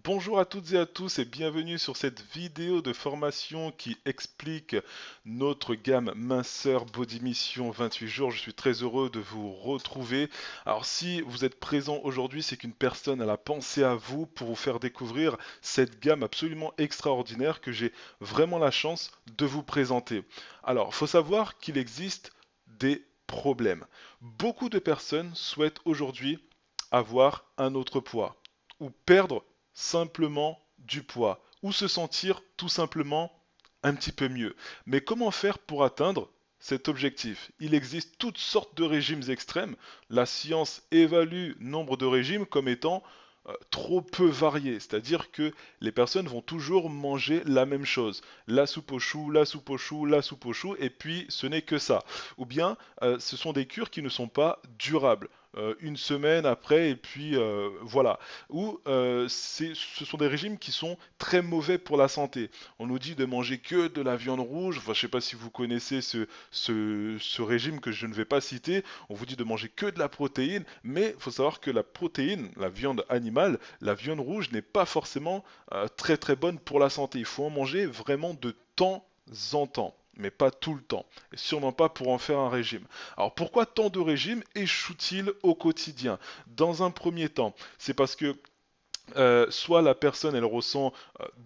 Bonjour à toutes et à tous et bienvenue sur cette vidéo de formation qui explique notre gamme minceur Body Mission 28 jours. Je suis très heureux de vous retrouver. Alors si vous êtes présent aujourd'hui, c'est qu'une personne elle a pensé à vous pour vous faire découvrir cette gamme absolument extraordinaire que j'ai vraiment la chance de vous présenter. Alors, il faut savoir qu'il existe des problèmes. Beaucoup de personnes souhaitent aujourd'hui avoir un autre poids ou perdre simplement du poids ou se sentir tout simplement un petit peu mieux. Mais comment faire pour atteindre cet objectif? Il existe toutes sortes de régimes extrêmes. La science évalue nombre de régimes comme étant trop peu variés, c'est-à-dire que les personnes vont toujours manger la même chose, la soupe aux choux, la soupe aux choux, la soupe aux choux, et puis ce n'est que ça. Ou bien ce sont des cures qui ne sont pas durables. Une semaine après, et puis voilà. Ou ce sont des régimes qui sont très mauvais pour la santé. On nous dit de manger que de la viande rouge. Enfin, je ne sais pas si vous connaissez ce régime que je ne vais pas citer. On vous dit de manger que de la protéine, mais il faut savoir que la protéine, la viande animale, la viande rouge n'est pas forcément très très bonne pour la santé. Il faut en manger vraiment de temps en temps, mais pas tout le temps, et sûrement pas pour en faire un régime. Alors pourquoi tant de régimes échouent-ils au quotidien? Dans un premier temps, c'est parce que soit la personne elle ressent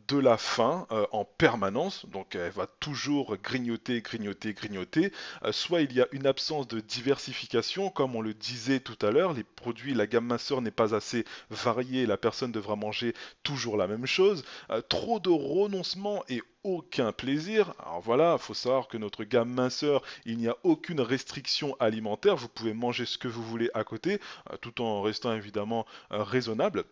de la faim en permanence, donc elle va toujours grignoter, grignoter, grignoter, soit il y a une absence de diversification, comme on le disait tout à l'heure, les produits, la gamme minceur n'est pas assez variée, la personne devra manger toujours la même chose, trop de renoncement et aucun plaisir. Alors voilà, il faut savoir que notre gamme minceur, il n'y a aucune restriction alimentaire, vous pouvez manger ce que vous voulez à côté, tout en restant évidemment raisonnable,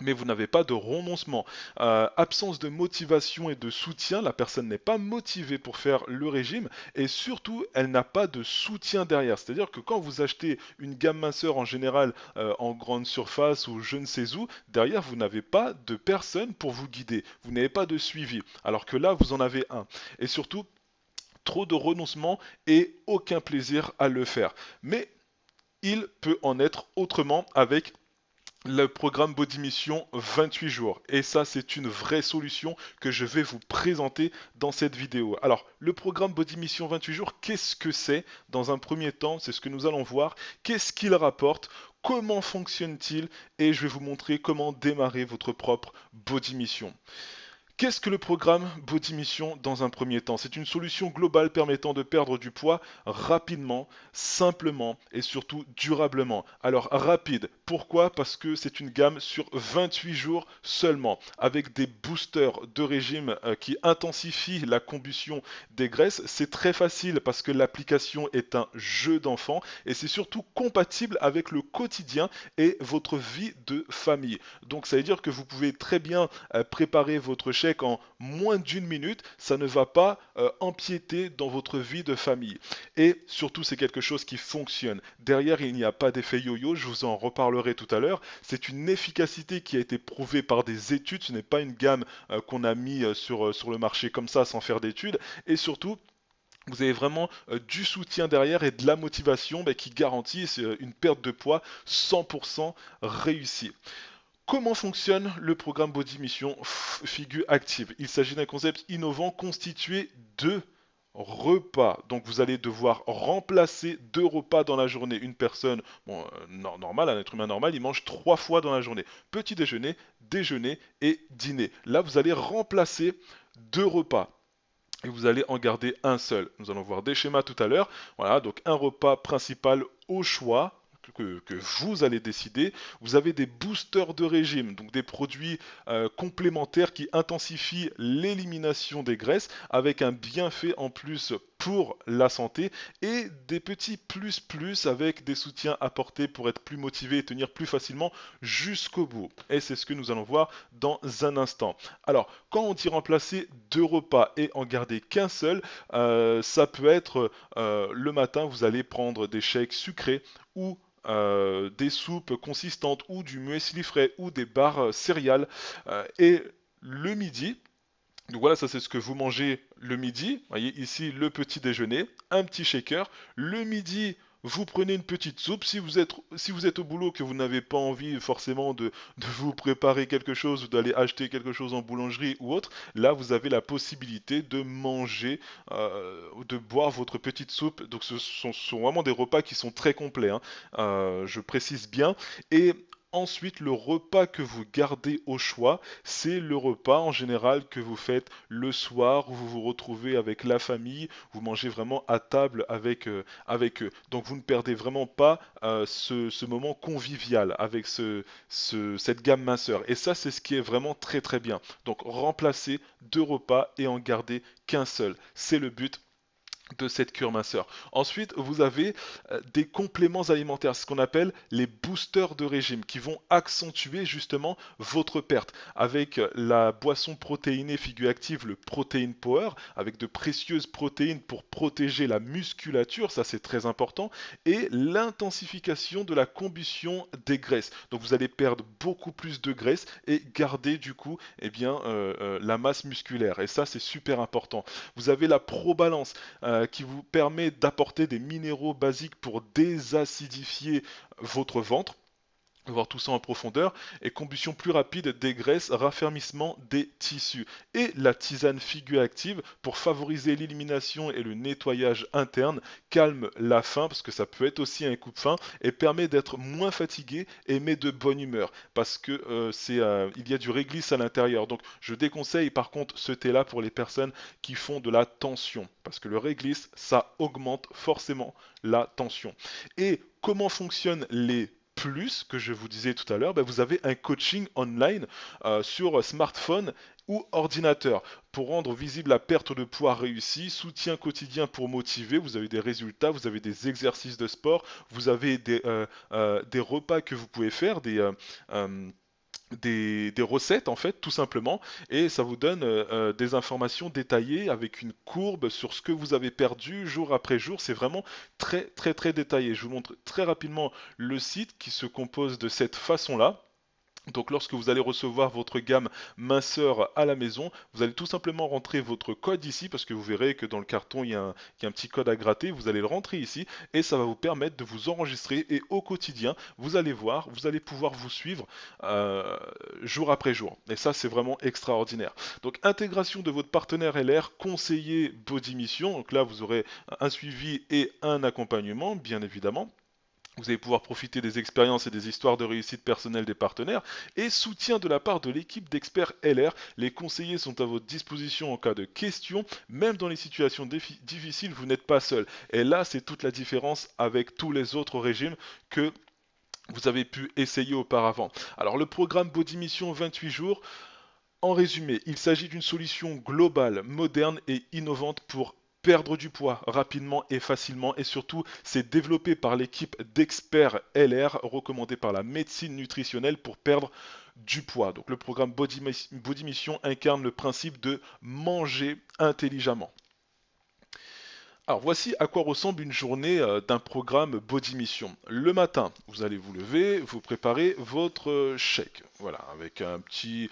mais vous n'avez pas de renoncement. Absence de motivation et de soutien, la personne n'est pas motivée pour faire le régime et surtout elle n'a pas de soutien derrière. C'est-à-dire que quand vous achetez une gamme minceur en général en grande surface ou je ne sais où, derrière vous n'avez pas de personne pour vous guider. Vous n'avez pas de suivi. Alors que là vous en avez un. Et surtout trop de renoncement et aucun plaisir à le faire. Mais il peut en être autrement avec le programme Body Mission 28 jours. Et ça, c'est une vraie solution que je vais vous présenter dans cette vidéo. Alors, le programme Body Mission 28 jours, qu'est-ce que c'est? Dans un premier temps, c'est ce que nous allons voir. Qu'est-ce qu'il rapporte? Comment fonctionne-t-il? Et je vais vous montrer comment démarrer votre propre Body Mission. Qu'est-ce que le programme Body Mission dans un premier temps? C'est une solution globale permettant de perdre du poids rapidement, simplement et surtout durablement. Alors rapide, pourquoi? Parce que c'est une gamme sur 28 jours seulement, avec des boosters de régime qui intensifient la combustion des graisses. C'est très facile parce que l'application est un jeu d'enfant et c'est surtout compatible avec le quotidien et votre vie de famille. Donc ça veut dire que vous pouvez très bien préparer votre chèque en moins d'une minute, ça ne va pas empiéter dans votre vie de famille. Et surtout, c'est quelque chose qui fonctionne. Derrière, il n'y a pas d'effet yo-yo, je vous en reparlerai tout à l'heure. C'est une efficacité qui a été prouvée par des études, ce n'est pas une gamme qu'on a mis sur le marché comme ça sans faire d'études. Et surtout, vous avez vraiment du soutien derrière et de la motivation qui garantissent une perte de poids 100% réussie. Comment fonctionne le programme Body Mission Figure Active? Il s'agit d'un concept innovant constitué de repas. Donc vous allez devoir remplacer deux repas dans la journée. Une personne normale, un être humain normal, il mange trois fois dans la journée. Petit déjeuner, déjeuner et dîner. Là, vous allez remplacer deux repas et vous allez en garder un seul. Nous allons voir des schémas tout à l'heure. Voilà, donc un repas principal au choix. Que vous allez décider. Vous avez des boosters de régime, donc des produits complémentaires qui intensifient l'élimination des graisses avec un bienfait en plus pour la santé et des petits plus avec des soutiens apportés pour être plus motivé et tenir plus facilement jusqu'au bout. Et c'est ce que nous allons voir dans un instant. Alors, quand on dit remplacer deux repas et en garder qu'un seul, ça peut être le matin, vous allez prendre des shakes sucrés ou des soupes consistantes ou du muesli frais ou des barres céréales. Et le midi, donc voilà, ça c'est ce que vous mangez le midi. Vous voyez ici le petit déjeuner, un petit shaker. Le midi, vous prenez une petite soupe. Si vous êtes au boulot, que vous n'avez pas envie forcément de vous préparer quelque chose ou d'aller acheter quelque chose en boulangerie ou autre, là vous avez la possibilité de manger, de boire votre petite soupe. Donc ce sont vraiment des repas qui sont très complets, hein. Je précise bien. Et ensuite, le repas que vous gardez au choix, c'est le repas en général que vous faites le soir où vous vous retrouvez avec la famille, vous mangez vraiment à table avec eux. Donc vous ne perdez vraiment pas ce moment convivial avec cette gamme minceur. Et ça, c'est ce qui est vraiment très très bien. Donc remplacer deux repas et en garder qu'un seul. C'est le but de cette cure minceur. Ensuite, vous avez des compléments alimentaires, ce qu'on appelle les boosters de régime, qui vont accentuer justement votre perte. Avec la boisson protéinée figure active, le Protein Power, avec de précieuses protéines pour protéger la musculature, ça c'est très important, et l'intensification de la combustion des graisses. Donc vous allez perdre beaucoup plus de graisse et garder du coup eh bien, la masse musculaire. Et ça c'est super important. Vous avez la ProBalance qui vous permet d'apporter des minéraux basiques pour désacidifier votre ventre, voir tout ça en profondeur, et combustion plus rapide des graisses, raffermissement des tissus. Et la tisane figure active pour favoriser l'élimination et le nettoyage interne, calme la faim, parce que ça peut être aussi un coupe-faim, et permet d'être moins fatigué et met de bonne humeur, parce que il y a du réglisse à l'intérieur. Donc je déconseille par contre ce thé-là pour les personnes qui font de la tension, parce que le réglisse, ça augmente forcément la tension. Et comment fonctionnent les plus, que je vous disais tout à l'heure, ben, vous avez un coaching online sur smartphone ou ordinateur pour rendre visible la perte de poids réussie, soutien quotidien pour motiver, vous avez des résultats, vous avez des exercices de sport, vous avez des repas que vous pouvez faire, euh, des recettes en fait tout simplement, et ça vous donne des informations détaillées avec une courbe sur ce que vous avez perdu jour après jour. C'est vraiment très très très détaillé. Je vous montre très rapidement le site qui se compose de cette façon là. Donc lorsque vous allez recevoir votre gamme minceur à la maison, vous allez tout simplement rentrer votre code ici, parce que vous verrez que dans le carton il y a un petit code à gratter, vous allez le rentrer ici et ça va vous permettre de vous enregistrer, et au quotidien vous allez voir, vous allez pouvoir vous suivre euh, jour après jour, et ça c'est vraiment extraordinaire. Donc intégration de votre partenaire LR, conseiller Body Mission, donc là vous aurez un suivi et un accompagnement bien évidemment. Vous allez pouvoir profiter des expériences et des histoires de réussite personnelle des partenaires, et soutien de la part de l'équipe d'experts LR. Les conseillers sont à votre disposition en cas de questions, même dans les situations difficiles, vous n'êtes pas seul. Et là, c'est toute la différence avec tous les autres régimes que vous avez pu essayer auparavant. Alors le programme Body Mission 28 jours, en résumé, il s'agit d'une solution globale, moderne et innovante pour perdre du poids rapidement et facilement, et surtout c'est développé par l'équipe d'experts LR recommandée par la médecine nutritionnelle pour perdre du poids. Donc le programme Body Mission incarne le principe de manger intelligemment. Alors voici à quoi ressemble une journée d'un programme Body Mission. Le matin, vous allez vous lever, vous préparez votre shake. Voilà, avec un petit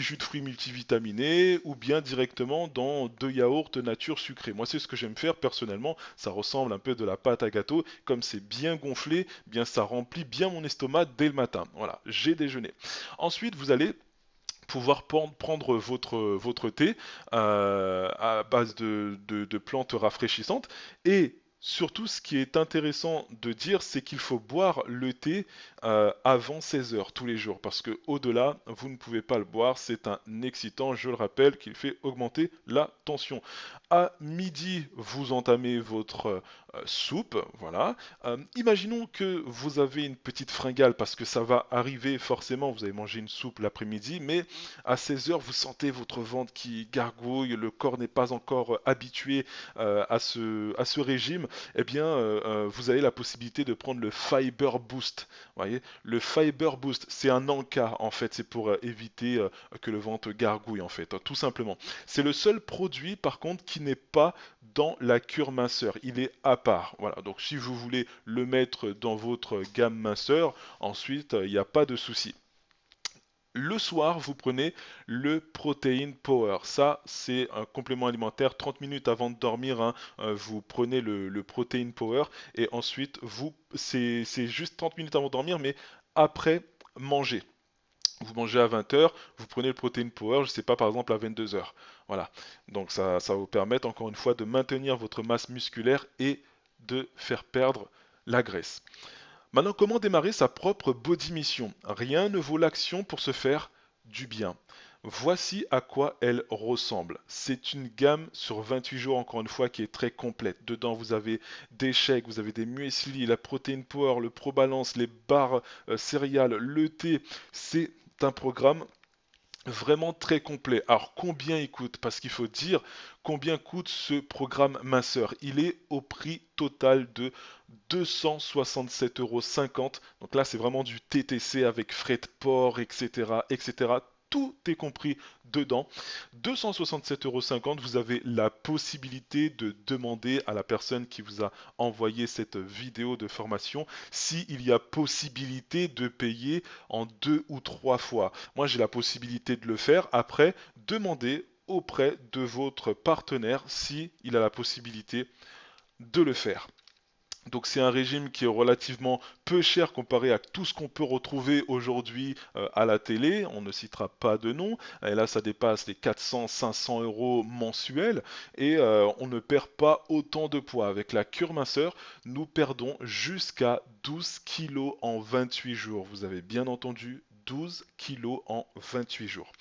jus de fruits multivitaminé, ou bien directement dans 2 yaourts nature sucrés. Moi c'est ce que j'aime faire personnellement, ça ressemble un peu de la pâte à gâteau, comme c'est bien gonflé, bien ça remplit bien mon estomac dès le matin. Voilà, j'ai déjeuné. Ensuite vous allez pouvoir prendre votre thé à base de plantes rafraîchissantes. Et surtout, ce qui est intéressant de dire, c'est qu'il faut boire le thé avant 16 heures tous les jours, parce que au-delà, vous ne pouvez pas le boire. C'est un excitant, je le rappelle, qui fait augmenter la tension. À midi, vous entamez votre soupe, voilà. Imaginons que vous avez une petite fringale, parce que ça va arriver forcément, vous avez mangé une soupe l'après-midi, mais à 16 heures, vous sentez votre ventre qui gargouille, le corps n'est pas encore habitué à ce régime. Eh bien, vous avez la possibilité de prendre le Fiber Boost. Vous voyez, le Fiber Boost, c'est un encas en fait, c'est pour éviter que le ventre gargouille en fait, hein, tout simplement. C'est le seul produit par contre qui n'est pas dans la cure minceur, il est à part. Voilà, donc si vous voulez le mettre dans votre gamme minceur, ensuite il n'y a pas de souci. Le soir, vous prenez le Protein Power. Ça, c'est un complément alimentaire. 30 minutes avant de dormir, hein, vous prenez le Protein Power. Et ensuite, c'est juste 30 minutes avant de dormir, mais après manger. Vous mangez à 20 heures, vous prenez le Protein Power, je ne sais pas, par exemple à 22 heures. Voilà. Donc ça va vous permettre, encore une fois, de maintenir votre masse musculaire et de faire perdre la graisse. Maintenant, comment démarrer sa propre body mission? Rien ne vaut l'action pour se faire du bien. Voici à quoi elle ressemble. C'est une gamme sur 28 jours, encore une fois, qui est très complète. Dedans, vous avez des shakes, vous avez des muesli, la protein power, le pro balance, les barres céréales, le thé. C'est un programme vraiment très complet. Alors combien il coûte? Parce qu'il faut dire combien coûte ce programme minceur. Il est au prix total de 267,50 €. Donc là c'est vraiment du TTC avec frais de port, etc. etc. Tout est compris dedans. 267,50 €, vous avez la possibilité de demander à la personne qui vous a envoyé cette vidéo de formation s'il y a possibilité de payer en 2 ou 3 fois. Moi, j'ai la possibilité de le faire. Après, demandez auprès de votre partenaire s'il a la possibilité de le faire. Donc c'est un régime qui est relativement peu cher comparé à tout ce qu'on peut retrouver aujourd'hui à la télé. On ne citera pas de nom. Et là, ça dépasse les 400-500 € mensuels. Et on ne perd pas autant de poids. Avec la cure minceur, nous perdons jusqu'à 12 kilos en 28 jours. Vous avez bien entendu, 12 kilos en 28 jours.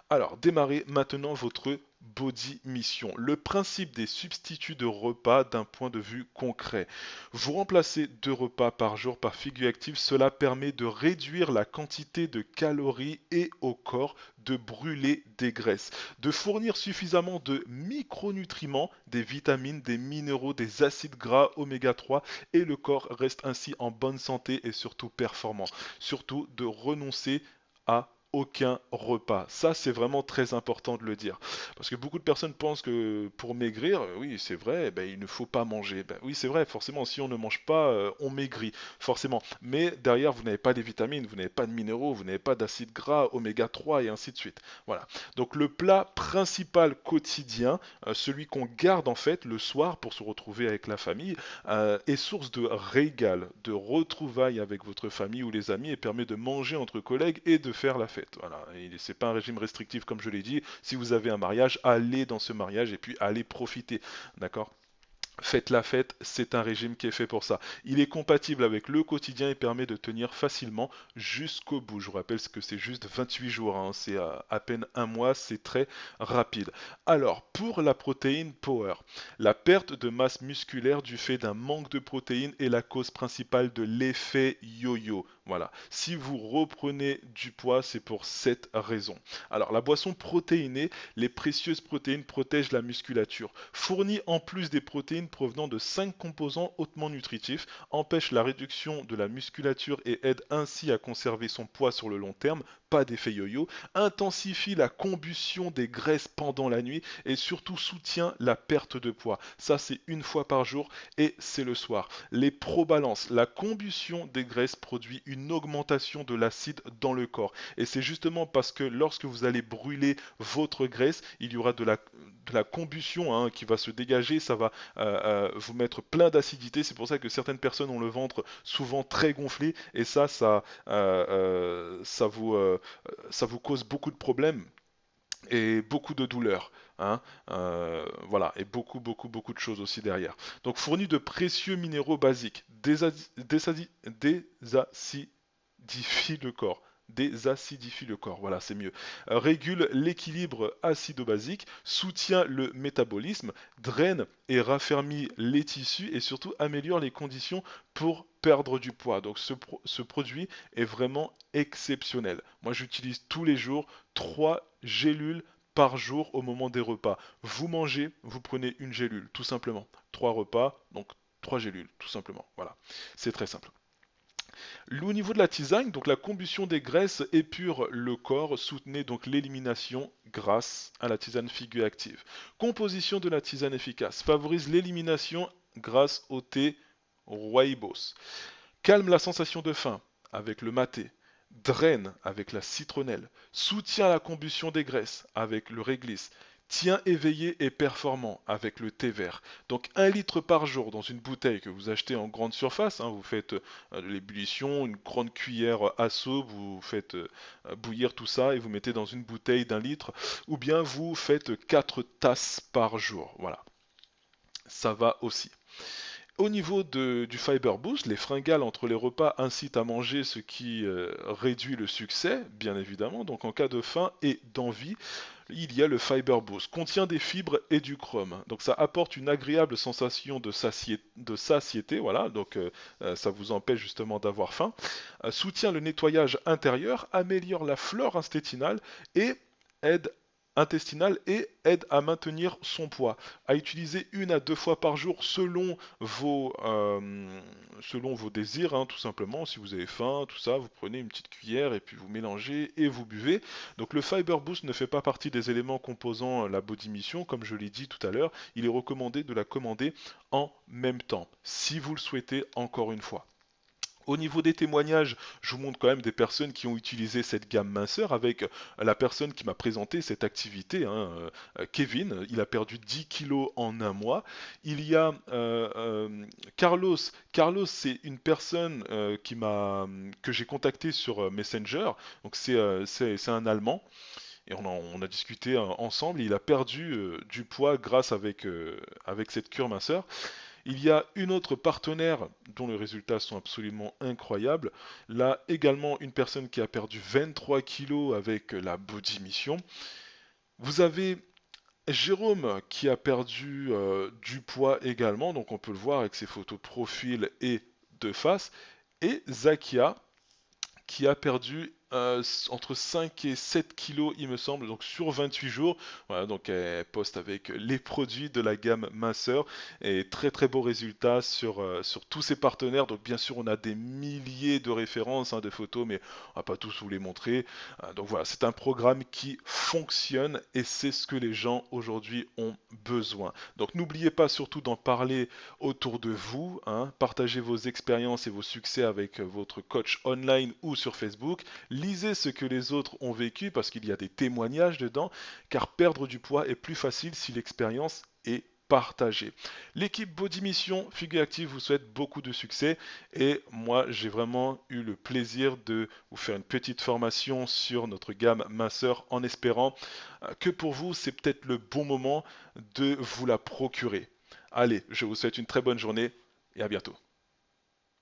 Alors, démarrez maintenant votre body mission. Le principe des substituts de repas d'un point de vue concret. Vous remplacez 2 repas par jour par figure active. Cela permet de réduire la quantité de calories et au corps de brûler des graisses, de fournir suffisamment de micronutriments, des vitamines, des minéraux, des acides gras oméga 3 et le corps reste ainsi en bonne santé et surtout performant. Surtout de renoncer à aucun repas. Ça, c'est vraiment très important de le dire. Parce que beaucoup de personnes pensent que pour maigrir, oui, c'est vrai, ben, il ne faut pas manger. Ben, oui, c'est vrai, forcément, si on ne mange pas, on maigrit, forcément. Mais derrière, vous n'avez pas des vitamines, vous n'avez pas de minéraux, vous n'avez pas d'acides gras, oméga 3 et ainsi de suite. Voilà. Donc le plat principal quotidien, celui qu'on garde en fait le soir pour se retrouver avec la famille, est source de régal, de retrouvailles avec votre famille ou les amis et permet de manger entre collègues et de faire la fête. Voilà. C'est pas un régime restrictif comme je l'ai dit. Si vous avez un mariage, allez dans ce mariage et puis allez profiter. D'accord? Faites la fête, c'est un régime qui est fait pour ça. Il est compatible avec le quotidien et permet de tenir facilement jusqu'au bout. Je vous rappelle que c'est juste 28 jours, hein. C'est à peine un mois, c'est très rapide. Alors, pour la protéine Power, la perte de masse musculaire du fait d'un manque de protéines est la cause principale de l'effet yo-yo. Voilà. Si vous reprenez du poids, c'est pour cette raison. Alors, la boisson protéinée, les précieuses protéines protègent la musculature. Fournit en plus des protéines provenant de 5 composants hautement nutritifs, empêche la réduction de la musculature et aide ainsi à conserver son poids sur le long terme, pas d'effet yo-yo, intensifie la combustion des graisses pendant la nuit et surtout soutient la perte de poids. Ça c'est une fois par jour et c'est le soir. Les probalances, la combustion des graisses produit une augmentation de l'acide dans le corps et c'est justement parce que lorsque vous allez brûler votre graisse, il y aura de la combustion hein, qui va se dégager, ça va vous mettre plein d'acidité. C'est pour ça que certaines personnes ont le ventre souvent très gonflé et ça vous cause beaucoup de problèmes et beaucoup de douleurs. Hein, voilà, et beaucoup de choses aussi derrière. Donc fournit de précieux minéraux basiques, désacidifie le corps. Désacidifie le corps, voilà, c'est mieux. Régule l'équilibre acido-basique, soutient le métabolisme, draine et raffermit les tissus et surtout améliore les conditions pour perdre du poids. Donc ce produit est vraiment exceptionnel. Moi j'utilise tous les jours 3 gélules par jour au moment des repas. Vous mangez, vous prenez une gélule, tout simplement. 3 repas, donc 3 gélules, tout simplement. Voilà, c'est très simple. Au niveau de la tisane, donc la combustion des graisses épure le corps, soutenez donc l'élimination grâce à la tisane figure active. Composition de la tisane efficace, favorise l'élimination grâce au thé rooibos. Calme la sensation de faim avec le maté. draine avec la citronnelle, soutient la combustion des graisses avec le réglisse, tient éveillé et performant avec le thé vert. Donc 1 litre par jour dans une bouteille que vous achetez en grande surface, hein, vous faites de l'ébullition, une grande cuillère à soupe, vous faites bouillir tout ça et vous mettez dans une bouteille d'1 litre, ou bien vous faites 4 tasses par jour. Voilà, ça va aussi. Au niveau du Fiber Boost, les fringales entre les repas incitent à manger, ce qui réduit le succès, bien évidemment. Donc en cas de faim et d'envie, il y a le Fiber Boost. Contient des fibres et du chrome. Donc ça apporte une agréable sensation de satiété, voilà. Donc ça vous empêche justement d'avoir faim. Soutient le nettoyage intérieur, améliore la flore et aide aide à maintenir son poids. À utiliser 1 à 2 fois par jour selon vos désirs, hein, tout simplement. Si vous avez faim, tout ça, vous prenez une petite cuillère et puis vous mélangez et vous buvez. Donc le Fiber Boost ne fait pas partie des éléments composant la Body Mission, comme je l'ai dit tout à l'heure. Il est recommandé de la commander en même temps, si vous le souhaitez encore une fois. Au niveau des témoignages, je vous montre quand même des personnes qui ont utilisé cette gamme minceur avec la personne qui m'a présenté cette activité, hein, Kevin. Il a perdu 10 kilos en 1 mois. Il y a Carlos. Carlos, c'est une personne que j'ai contacté sur Messenger. Donc c'est un Allemand. Et on a discuté ensemble. Il a perdu du poids grâce avec cette cure minceur. Il y a une autre partenaire dont les résultats sont absolument incroyables. Là également une personne qui a perdu 23 kilos avec la Body Mission. Vous avez Jérôme qui a perdu du poids également, donc on peut le voir avec ses photos de profil et de face. Et Zakia qui a perdu entre 5 et 7 kilos, il me semble, donc sur 28 jours. Voilà, donc elle poste avec les produits de la gamme minceur et très très beaux résultats sur tous ses partenaires. Donc bien sûr, on a des milliers de références, hein, de photos, mais on va pas tous vous les montrer. Donc voilà, c'est un programme qui fonctionne et c'est ce que les gens aujourd'hui ont besoin. Donc n'oubliez pas surtout d'en parler autour de vous, hein. Partagez vos expériences et vos succès avec votre coach online ou sur Facebook. Lisez ce que les autres ont vécu parce qu'il y a des témoignages dedans, car perdre du poids est plus facile si l'expérience est partagée. L'équipe Body Mission Figure Active vous souhaite beaucoup de succès et moi j'ai vraiment eu le plaisir de vous faire une petite formation sur notre gamme minceur en espérant que pour vous c'est peut-être le bon moment de vous la procurer. Allez, je vous souhaite une très bonne journée et à bientôt.